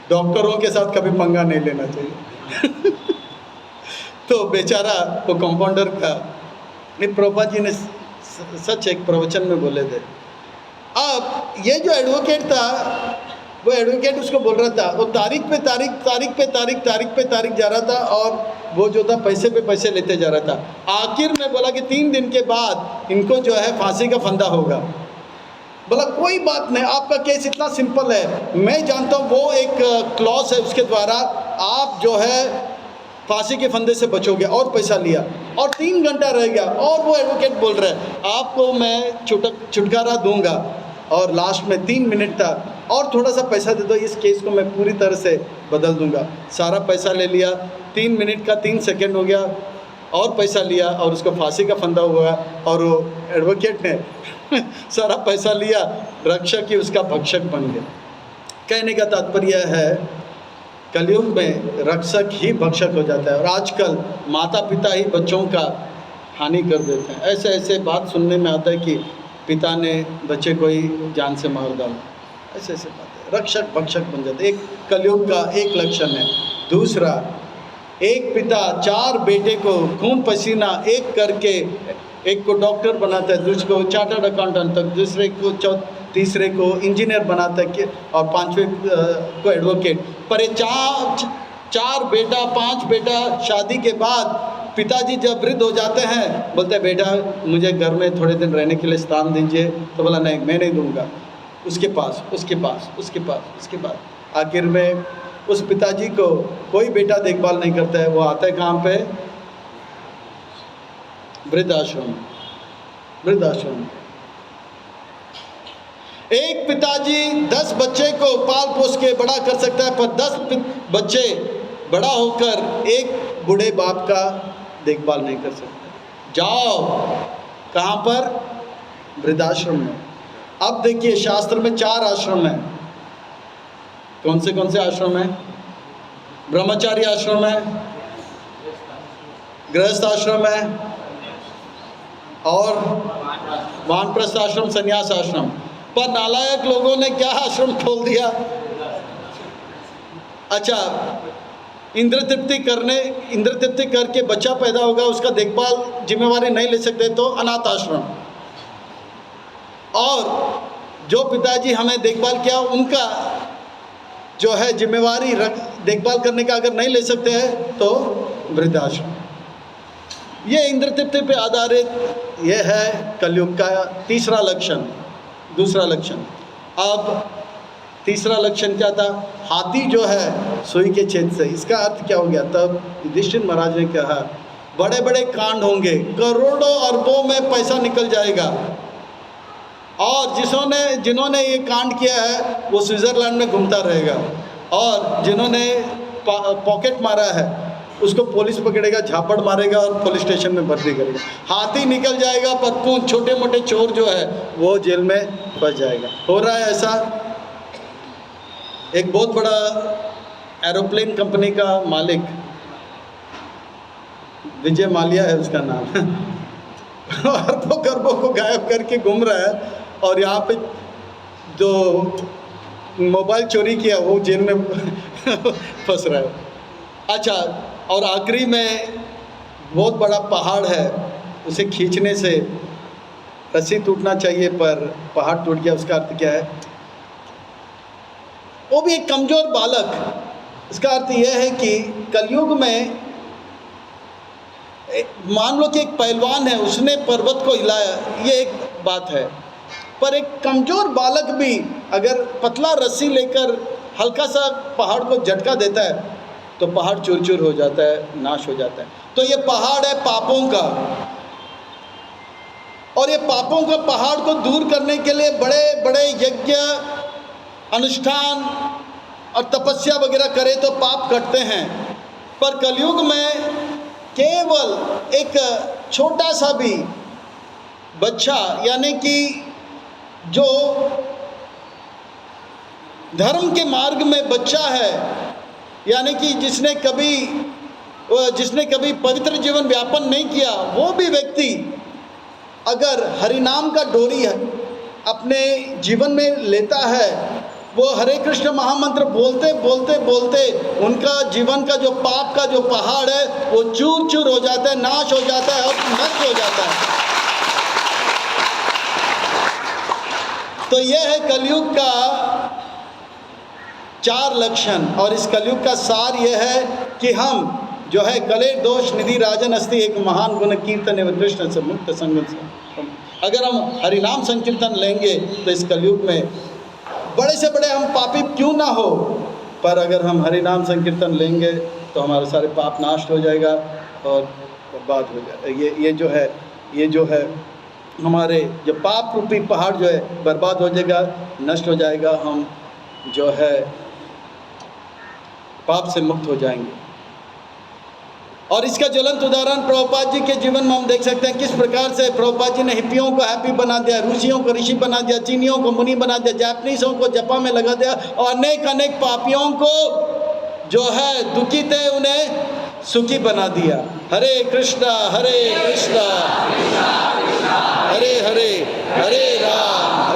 [SPEAKER 1] डॉक्टरों के साथ कभी पंगा नहीं लेना चाहिए। तो बेचारा वो कंपाउंडर का, प्रभुपाद जी ने सच एक प्रवचन में बोले थे। अब ये जो एडवोकेट था, वो एडवोकेट उसको बोल रहा था, वो तारीख पे तारीख पे तारीख जा रहा था और वो जो था पैसे पे पैसे लेते जा रहा था। आखिर में बोला कि 3 दिन के बाद इनको जो है फांसी का फंदा होगा। बोला कोई बात नहीं, आपका केस इतना सिंपल है, मैं जानता हूँ वो एक क्लॉज है उसके द्वारा आप जो है फांसी के फंदे से बचोगे। और पैसा लिया और 3 घंटा रह गया और वो एडवोकेट बोल रहा है आपको मैं छुटकारा दूंगा और लास्ट में 3 मिनट था और थोड़ा सा पैसा दे दो, इस केस को मैं पूरी तरह से बदल दूंगा। सारा पैसा ले लिया, 3 मिनट का 3 सेकंड हो गया और पैसा लिया और उसको फांसी का फंदा हुआ और वो एडवोकेट ने सारा पैसा लिया, रक्षक ही उसका भक्षक बन गया। कहने का तात्पर्य है कलयुग में रक्षक ही भक्षक हो जाता है और आजकल माता पिता ही बच्चों का हानि कर देते हैं। ऐसे ऐसे बात सुनने में आता है कि पिता ने बच्चे को ही जान से मार डाला। ऐसे ऐसे बातें, रक्षक भक्षक बन जाते। एक कलयुग का एक लक्षण है। दूसरा, एक पिता 4 बेटे को खून पसीना एक करके, एक को डॉक्टर बनाता है, दूसरे को चार्टर्ड अकाउंटेंट तक, दूसरे को तीसरे को इंजीनियर बनाता है और 5वें को एडवोकेट। पर ये 4 बेटा 5 बेटा शादी के बाद पिताजी जब वृद्ध हो जाते हैं, बोलते हैं बेटा मुझे घर में थोड़े दिन रहने के लिए स्थान दीजिए। तो बोला नहीं, मैं नहीं दूंगा। उसके पास उसके पास उसके पास उसके पास, आखिर में उस पिताजी को कोई बेटा देखभाल नहीं करता है। वो आता है कहाँ पे? वृद्धाश्रम। वृद्धाश्रम। एक पिताजी 10 बच्चे को पाल पोस के बड़ा कर सकता है, पर 10 बच्चे बड़ा होकर एक बूढ़े बाप का देखभाल नहीं कर सकते। जाओ कहाँ पर? वृद्धाश्रम में। अब देखिए, शास्त्र में 4 आश्रम हैं। कौन से आश्रम हैं? ब्रह्मचारी आश्रम है, गृहस्थ आश्रम है और वानप्रस्थ आश्रम, संन्यास आश्रम। पर नालायक लोगों ने क्या आश्रम खोल दिया? अच्छा, इंद्र तृप्ति करके बच्चा पैदा होगा, उसका देखभाल जिम्मेवारी नहीं ले सकते तो अनाथ आश्रम। और जो पिताजी हमें देखभाल किया, उनका जो है जिम्मेवारी देखभाल करने का अगर नहीं ले सकते हैं तो वृद्धाश्रम। ये इंद्र तृप्ति पे आधारित ये है कलयुग का तीसरा लक्षण। दूसरा लक्षण, अब तीसरा लक्षण क्या था? हाथी जो है सुई के छेद से। इसका अर्थ क्या हो गया? तब युधिष्ठिर महाराज ने कहा बड़े बड़े कांड होंगे, करोड़ों अरबों में पैसा निकल जाएगा, और जिन्होंने ये कांड किया है वो स्विट्जरलैंड में घूमता रहेगा, और जिन्होंने पॉकेट मारा है उसको पुलिस पकड़ेगा, झापड़ मारेगा और पुलिस स्टेशन में भर्ती करेगा। हाथी निकल जाएगा, पर छोटे मोटे चोर जो है वो जेल में फंस जाएगा। हो रहा है ऐसा। एक बहुत बड़ा एरोप्लेन कंपनी का मालिक, विजय माल्या है उसका नाम, अरबों खरबों को गायब करके घूम रहा है, और यहाँ पे जो मोबाइल चोरी किया वो जेल में फंस रहा है। अच्छा, और आखिरी में बहुत बड़ा पहाड़ है, उसे खींचने से रस्सी टूटना चाहिए पर पहाड़ टूट गया। उसका अर्थ क्या है? वो भी एक कमज़ोर बालक। इसका अर्थ यह है कि कलयुग में मान लो कि एक पहलवान है, उसने पर्वत को हिलाया, ये एक बात है, पर एक कमज़ोर बालक भी अगर पतला रस्सी लेकर हल्का सा पहाड़ को झटका देता है तो पहाड़ चूर चूर हो जाता है, नाश हो जाता है। तो ये पहाड़ है पापों का, और ये पापों का पहाड़ को दूर करने के लिए बड़े बड़े यज्ञ, अनुष्ठान और तपस्या वगैरह करे तो पाप कटते हैं। पर कलयुग में केवल एक छोटा सा भी बच्चा, यानी कि जो धर्म के मार्ग में बच्चा है, यानी कि जिसने कभी पवित्र जीवन व्यापन नहीं किया, वो भी व्यक्ति अगर हरिनाम का डोरी अपने जीवन में लेता है, वो हरे कृष्ण महामंत्र बोलते बोलते बोलते उनका जीवन का जो पाप का जो पहाड़ है वो चूर चूर हो जाता है, नाश हो जाता है और नष्ट हो जाता है। तो यह है कलयुग का 4 लक्षण। और इस कलयुग का सार यह है कि हम जो है कले दोष निधि राजन अस्ति एक महान गुण कीर्तन एवं कृष्ण से मुक्त संगत से। अगर हम हरिनाम संकीर्तन लेंगे तो इस कलयुग में बड़े से बड़े हम पापी क्यों ना हो, पर अगर हम हरिनाम संकीर्तन लेंगे तो हमारे सारे पाप नाश हो जाएगा और बर्बाद हो जाएगा। ये जो है हमारे जो पाप रूपी पहाड़ जो है बर्बाद हो जाएगा, नष्ट हो जाएगा। हम जो है पाप से मुक्त हो जाएंगे। और इसका ज्वलंत उदाहरण प्रभुपाद जी के जीवन में हम देख सकते हैं, किस प्रकार से प्रभुपाद जी ने हिप्पियों को हैप्पी बना दिया, रूसियों को ऋषि बना दिया, चीनियों को मुनि बना दिया, जापानीसों को जपा में लगा दिया, और अनेक अनेक पापियों को जो है दुखी थे उन्हें सुखी बना दिया। हरे कृष्णा हरे कृष्णा हरे हरे हरे राम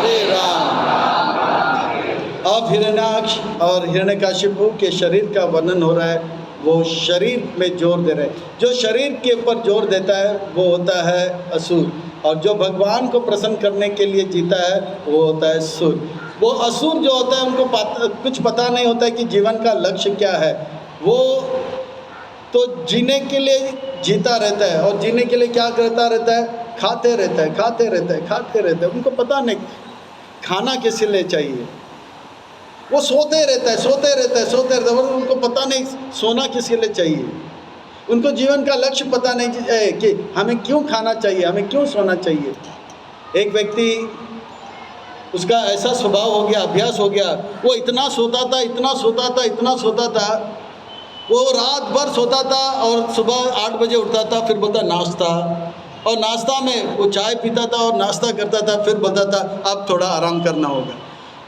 [SPEAKER 1] और हिरण्यकशिपु के शरीर का वर्णन हो रहा है। वो शरीर में जोर दे रहे हैं। जो शरीर के ऊपर जोर देता है वो होता है असुर, और जो भगवान को प्रसन्न करने के लिए जीता है वो होता है सुर। वो असुर जो होता है उनको कुछ पता नहीं होता है कि जीवन का लक्ष्य क्या है। वो तो जीने के लिए जीता रहता है, और जीने के लिए क्या करता रहता है? खाते रहता है, खाते रहता है, खाते रहता है। उनको पता नहीं खाना किस लिए चाहिए। वो सोते रहता है, सोते रहता है, सोते रहता है, उनको पता नहीं सोना किस लिए चाहिए। उनको जीवन का लक्ष्य पता नहीं है कि हमें क्यों खाना चाहिए, हमें क्यों सोना चाहिए। एक व्यक्ति, उसका ऐसा स्वभाव हो गया, अभ्यास हो गया, वो इतना सोता था, इतना सोता था, इतना सोता था, वो रात भर सोता था और सुबह 8 बजे उठता था, फिर बोलता नाश्ता, और नाश्ता में वो चाय पीता था और नाश्ता करता था, फिर बोलता था अब थोड़ा आराम करना होगा,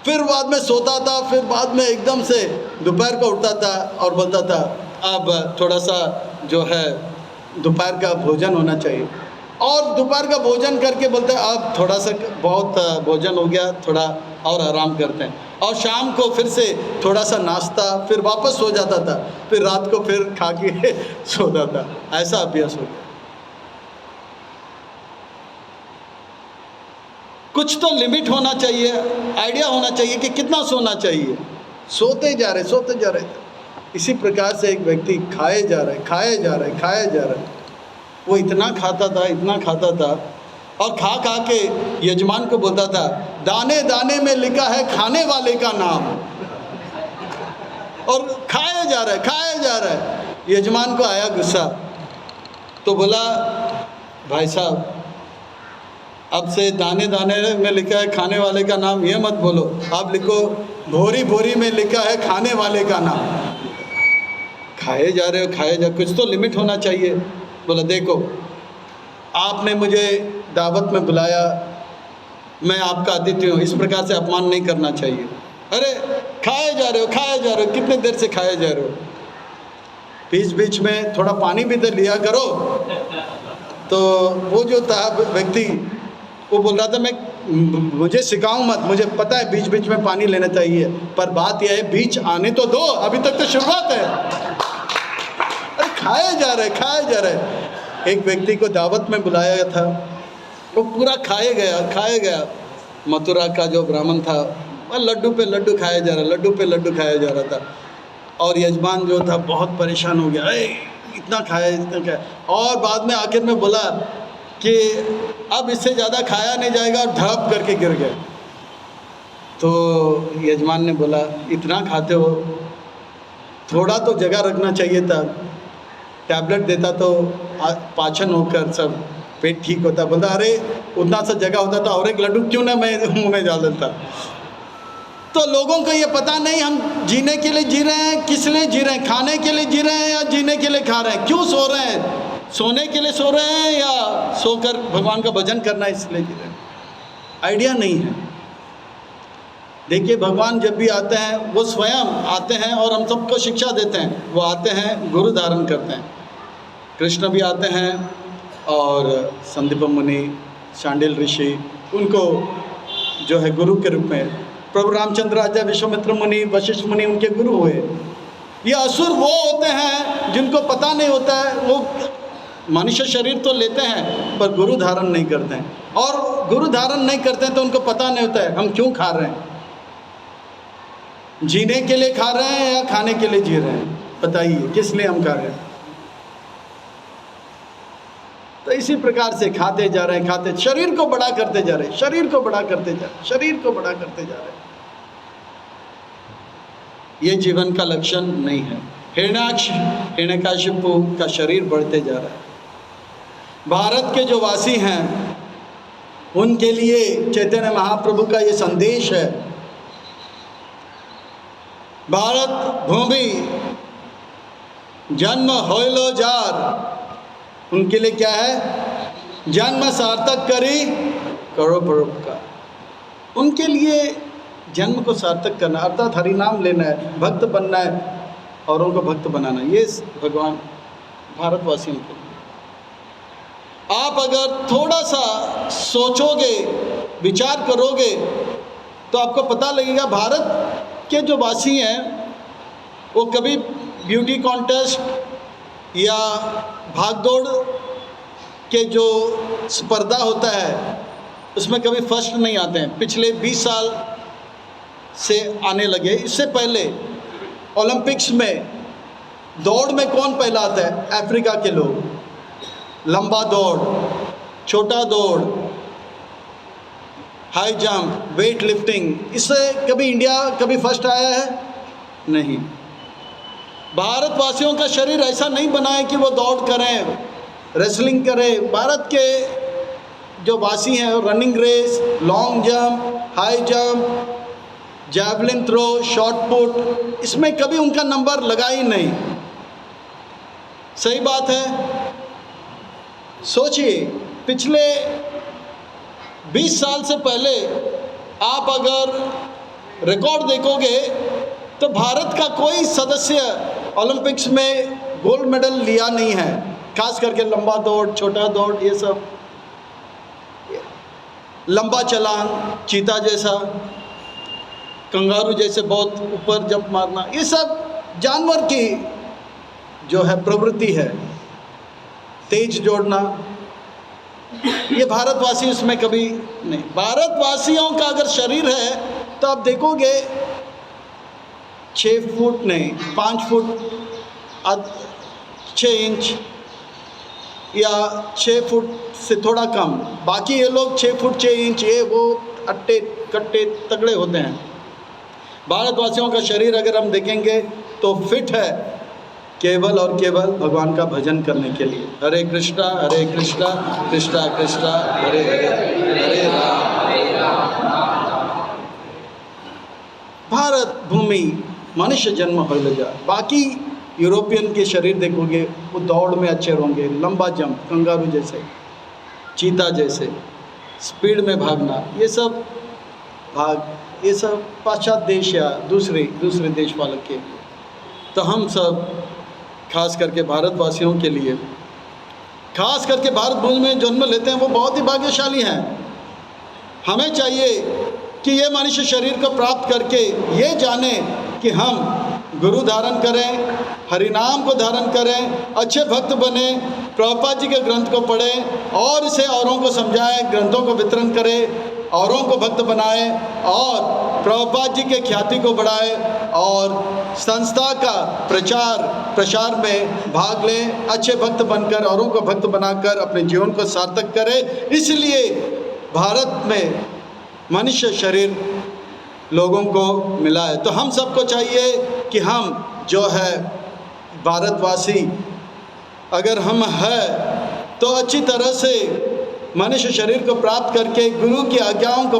[SPEAKER 1] फिर बाद में सोता था, फिर बाद में एकदम से दोपहर को उठता था और बोलता था अब थोड़ा सा जो है दोपहर का भोजन होना चाहिए, और दोपहर का भोजन करके बोलते हैं अब थोड़ा सा बहुत भोजन हो गया, थोड़ा और आराम करते हैं, और शाम को फिर से थोड़ा सा नाश्ता, फिर वापस सो जाता था, फिर रात को फिर खा के सोता था। ऐसा अभ्यास हो गया। कुछ तो लिमिट होना चाहिए, आइडिया होना चाहिए कि कितना सोना चाहिए। सोते जा रहे, सोते जा रहे। इसी प्रकार से एक व्यक्ति खाए जा रहे, खाए जा रहे, खाए जा रहे। वो इतना खाता था, इतना खाता था, और खा खा के यजमान को बोलता था दाने दाने में लिखा है खाने वाले का नाम, और खाए जा रहा है, खाए जा रहा है। यजमान को आया गुस्सा, तो बोला भाई साहब अब से दाने दाने में लिखा है खाने वाले का नाम ये मत बोलो, आप लिखो भोरी भोरी में लिखा है खाने वाले का नाम। खाए जा रहे हो, खाए जा, कुछ तो लिमिट होना चाहिए। बोला देखो आपने मुझे दावत में बुलाया, मैं आपका अतिथि हूँ, इस प्रकार से अपमान नहीं करना चाहिए। अरे खाए जा रहे हो, खाए जा रहे हो, कितने देर से खाए जा रहे हो, बीच बीच में थोड़ा पानी भी तो लिया करो। तो वो जो था व्यक्ति वो बोल रहा था मैं मुझे सिखाऊं मत, मुझे पता है बीच बीच में पानी लेना चाहिए, पर बात यह है बीच आने तो दो, अभी तक तो शुरुआत है। अरे खाए जा रहे, खाए जा रहे। एक व्यक्ति को दावत में बुलाया था, वो पूरा खाए गया, खाए गया। मथुरा का जो ब्राह्मण था लड्डू पे लड्डू खाया जा रहा, लड्डू पे लड्डू खाया जा रहा था, और यजमान जो था बहुत परेशान हो गया, अरे इतना खाया, इतना खाया। और बाद में आखिर में बोला कि अब इससे ज़्यादा खाया नहीं जाएगा, और धड़प करके गिर गए। तो यजमान ने बोला इतना खाते हो, थोड़ा तो जगह रखना चाहिए था, टैबलेट देता तो पाचन होकर सब पेट ठीक होता। बोलता अरे उतना सा जगह होता था और एक लड्डू क्यों ना मैं मुँह में डाल देता। तो लोगों को ये पता नहीं हम जीने के लिए जी रहे हैं, किस लिए जी रहे हैं, खाने के लिए जी रहे हैं या जीने के लिए खा रहे हैं, क्यों सो रहे हैं, सोने के लिए सो रहे हैं या सोकर भगवान का भजन करना है इसलिए जी रहे हैं। आइडिया नहीं है। देखिए भगवान जब भी आते हैं वो स्वयं आते हैं और हम सबको शिक्षा देते हैं। वो आते हैं गुरु धारण करते हैं। कृष्ण भी आते हैं और संदीप मुनि, शांडिल ऋषि, उनको जो है गुरु के रूप में, प्रभु रामचंद्र आचार्य, विश्वामित्र मुनि, वशिष्ठ मुनि उनके गुरु हुए। ये असुर वो होते हैं जिनको पता नहीं होता है, वो मनुष्य शरीर तो लेते हैं पर गुरु धारण नहीं करते हैं, और गुरु धारण नहीं करते हैं तो उनको पता नहीं होता है हम क्यों खा रहे हैं, जीने के लिए खा रहे हैं या खाने के लिए जी रहे हैं। बताइए किस लिए हम खा रहे हैं। तो इसी प्रकार से खाते जा रहे हैं, खाते, शरीर को बड़ा करते जा रहे हैं, शरीर को बड़ा करते जा रहे हैं, शरीर को बड़ा करते जा रहे हैं। ये जीवन का लक्षण नहीं है। हिरण्यकशिपु का शरीर बढ़ते जा रहा है। भारत के जो वासी हैं उनके लिए चैतन्य महाप्रभु का ये संदेश है। भारत भूमि जन्म होइलो जार, उनके लिए क्या है, जन्म सार्थक करी करो परोपकार। उनके लिए जन्म को सार्थक करना अर्थात हरिनाम लेना है, भक्त बनना है, औरों को भक्त बनाना, ये भगवान भारतवासियों के लिए। आप अगर थोड़ा सा सोचोगे, विचार करोगे तो आपको पता लगेगा भारत के जो वासी हैं वो कभी ब्यूटी कॉन्टेस्ट या भागदौड़ के जो स्पर्धा होता है उसमें कभी फर्स्ट नहीं आते हैं। पिछले 20 साल से आने लगे। इससे पहले ओलंपिक्स में दौड़ में कौन पहला आता है? अफ्रीका के लोग। लंबा दौड़, छोटा दौड़, हाई जंप, वेट लिफ्टिंग, इससे कभी इंडिया कभी फर्स्ट आया है? नहीं। भारतवासियों का शरीर ऐसा नहीं बना है कि वो दौड़ करें, रेसलिंग करें। भारत के जो वासी हैं running race, long jump, high jump, javelin throw, shot put, इसमें कभी उनका नंबर लगा ही नहीं। सही बात है। सोचिए, पिछले 20 साल से पहले आप अगर रिकॉर्ड देखोगे तो भारत का कोई सदस्य ओलंपिक्स में गोल्ड मेडल लिया नहीं है। खास करके लंबा दौड़, छोटा दौड़, ये सब, लंबा चलान, चीता जैसा, कंगारू जैसे बहुत ऊपर जंप मारना, ये सब जानवर की जो है प्रवृत्ति है। तेज जोड़ना, ये भारतवासी उसमें कभी नहीं। भारतवासियों का अगर शरीर है तो आप देखोगे 6 फुट नहीं, 5 फुट 6 इंच या 6 फुट से थोड़ा कम। बाकी ये लोग 6 फुट 6 इंच, ये वो अट्टे कट्टे तगड़े होते हैं। भारतवासियों का शरीर अगर हम देखेंगे तो फिट है केवल और केवल भगवान का भजन करने के लिए। हरे कृष्णा कृष्णा कृष्णा हरे हरे, हरे राम। भारत भूमि मनुष्य जन्म हो जा। बाकी यूरोपियन के शरीर देखोगे वो दौड़ में अच्छे होंगे, लंबा जंप, कंगारू जैसे, चीता जैसे, स्पीड में भागना, ये सब पाश्चात्य देश या दूसरे देश वालों के लिए। तो हम सब खास करके भारतवासियों के लिए, खास करके भारत भूमि में जन्म लेते हैं वो बहुत ही भाग्यशाली हैं। हमें चाहिए कि ये मनुष्य शरीर को प्राप्त करके ये जाने कि हम गुरु धारण करें, हरिनाम को धारण करें, अच्छे भक्त बने, प्रभुपाद जी के ग्रंथ को पढ़ें और इसे औरों को समझाएं, ग्रंथों को वितरण करें, औरों को भक्त बनाएं और प्रभुपाद जी के ख्याति को बढ़ाएं और संस्था का प्रसार में भाग लें, अच्छे भक्त बनकर औरों को भक्त बनाकर अपने जीवन को सार्थक करें। इसलिए भारत में मनुष्य शरीर लोगों को मिला है। तो हम सबको चाहिए कि हम जो है भारतवासी अगर हम हैं तो अच्छी तरह से मनुष्य शरीर को प्राप्त करके गुरु की आज्ञाओं को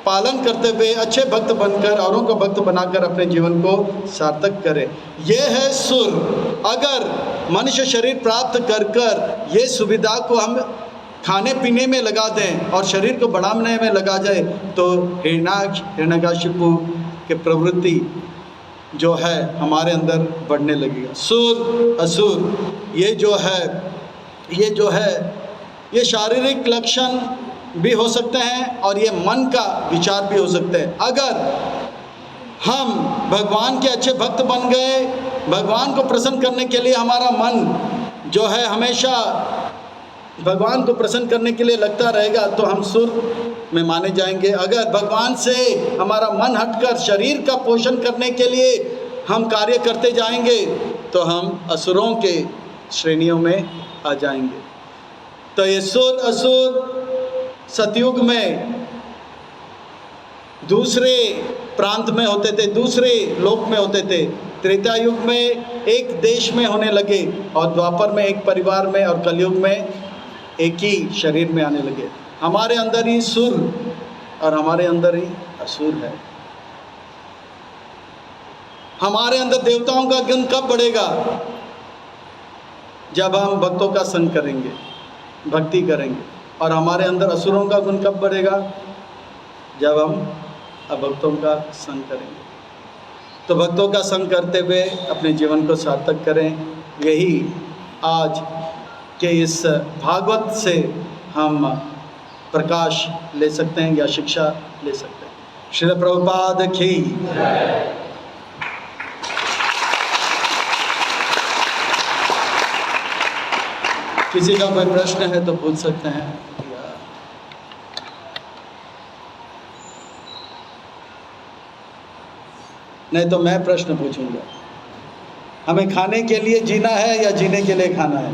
[SPEAKER 1] पालन करते हुए अच्छे भक्त बनकर औरों को भक्त बनाकर अपने जीवन को सार्थक करें। यह है सुर। अगर मनुष्य शरीर प्राप्त कर ये सुविधा को हम खाने पीने में लगा दें और शरीर को बढ़ाने में लगा जाए तो हिरण्यकशिपु के प्रवृत्ति जो है हमारे अंदर बढ़ने लगेगा। सुर असुर ये जो है ये शारीरिक लक्षण भी हो सकते हैं और ये मन का विचार भी हो सकते हैं। अगर हम भगवान के अच्छे भक्त बन गए, भगवान को प्रसन्न करने के लिए हमारा मन जो है हमेशा भगवान को प्रसन्न करने के लिए लगता रहेगा तो हम सुर में माने जाएंगे। अगर भगवान से हमारा मन हटकर शरीर का पोषण करने के लिए हम कार्य करते जाएंगे तो हम असुरों के श्रेणियों में आ जाएंगे। तो ये सुर असुर सतयुग में दूसरे प्रांत में होते थे, दूसरे लोक में होते थे। त्रेता युग में एक देश में होने लगे और द्वापर में एक परिवार में और कलयुग में एक ही शरीर में आने लगे। हमारे अंदर ही सुर और हमारे अंदर ही असुर है। हमारे अंदर देवताओं का गुण कब बढ़ेगा? जब हम भक्तों का संग करेंगे, भक्ति करेंगे। और हमारे अंदर असुरों का गुण कब बढ़ेगा? जब हम अभक्तों का संग करेंगे। तो भक्तों का संग करते हुए अपने जीवन को सार्थक करें। यही आज के इस भागवत से हम प्रकाश ले सकते हैं या शिक्षा ले सकते हैं। श्रील प्रभुपाद की। किसी का कोई प्रश्न है तो पूछ सकते हैं। नहीं तो मैं प्रश्न पूछूंगा। हमें खाने के लिए जीना है या जीने के लिए खाना है?